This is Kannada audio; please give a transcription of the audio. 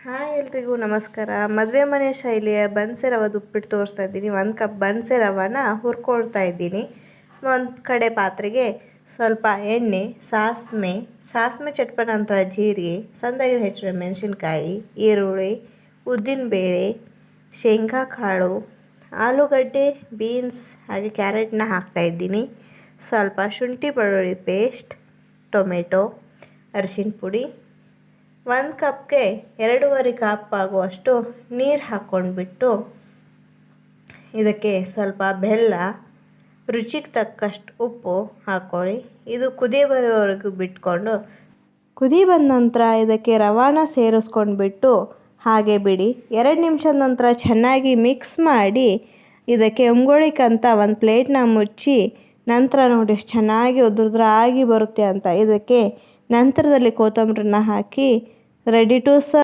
ಹಾಯ್ ಎಲ್ರಿಗೂ ನಮಸ್ಕಾರ. ಮದುವೆ ಮನೆ ಶೈಲಿಯ ಬನ್ಸೆ ರವದ ಉಪ್ಪಿಟ್ಟು ತೋರಿಸ್ತಾ ಇದ್ದೀನಿ. 1 ಕಪ್ ಬನ್ಸೆ ರವನ ಹುರ್ಕೊಳ್ತಾ ಇದ್ದೀನಿ. ಒಂದು ಕಡೆ ಪಾತ್ರೆಗೆ ಸ್ವಲ್ಪ ಎಣ್ಣೆ, ಸಾಸಿವೆ ಚಟ್ಪಟ ನಂತರ ಜೀರಿಗೆ, ಸಣ್ಣದಾಗಿ ಹೆಚ್ಚಿದ ಮೆಣಸಿನ್ಕಾಯಿ, ಈರುಳ್ಳಿ, ಉದ್ದಿನಬೇಳೆ, ಶೇಂಗಾ ಕಾಳು, ಆಲೂಗಡ್ಡೆ, ಬೀನ್ಸ್ ಹಾಗೆ ಕ್ಯಾರೆಟ್ನ ಹಾಕ್ತಾಯಿದ್ದೀನಿ. ಸ್ವಲ್ಪ ಶುಂಠಿ ಬೆಳ್ಳುಳ್ಳಿ ಪೇಸ್ಟ್, ಟೊಮೆಟೊ, ಅರಿಶಿನ ಪುಡಿ, 1 ಕಪ್ಗೆ 2.5 ಕಪ್ ಆಗುವಷ್ಟು ನೀರು ಹಾಕ್ಕೊಂಡ್ಬಿಟ್ಟು ಇದಕ್ಕೆ ಸ್ವಲ್ಪ ಬೆಲ್ಲ, ರುಚಿಗೆ ತಕ್ಕಷ್ಟು ಉಪ್ಪು ಹಾಕ್ಕೊಳ್ಳಿ. ಇದು ಕುದಿ ಬರೋವರೆಗೂ ಬಿಟ್ಕೊಂಡು ಕುದಿ ಬಂದ ನಂತರ ಇದಕ್ಕೆ ರವಾನ ಸೇರಿಸ್ಕೊಂಡ್ಬಿಟ್ಟು ಹಾಗೆ ಬಿಡಿ. 2 ನಿಮಿಷದ ನಂತರ ಚೆನ್ನಾಗಿ ಮಿಕ್ಸ್ ಮಾಡಿ ಇದಕ್ಕೆ ಉಂಗುಳಿಕಂತ ಒಂದು ಪ್ಲೇಟ್ನ ಮುಚ್ಚಿ ನಂತರ ನೋಡಿ ಎಷ್ಟು ಚೆನ್ನಾಗಿ ಉದುರುದ್ರಾಗಿ ಬರುತ್ತೆ ಅಂತ. ಇದಕ್ಕೆ ನಂತರದಲ್ಲಿ ಕೊತ್ತಂಬರಿನ ಹಾಕಿ ರೆಡಿ ಟು ಸರ್ವ್.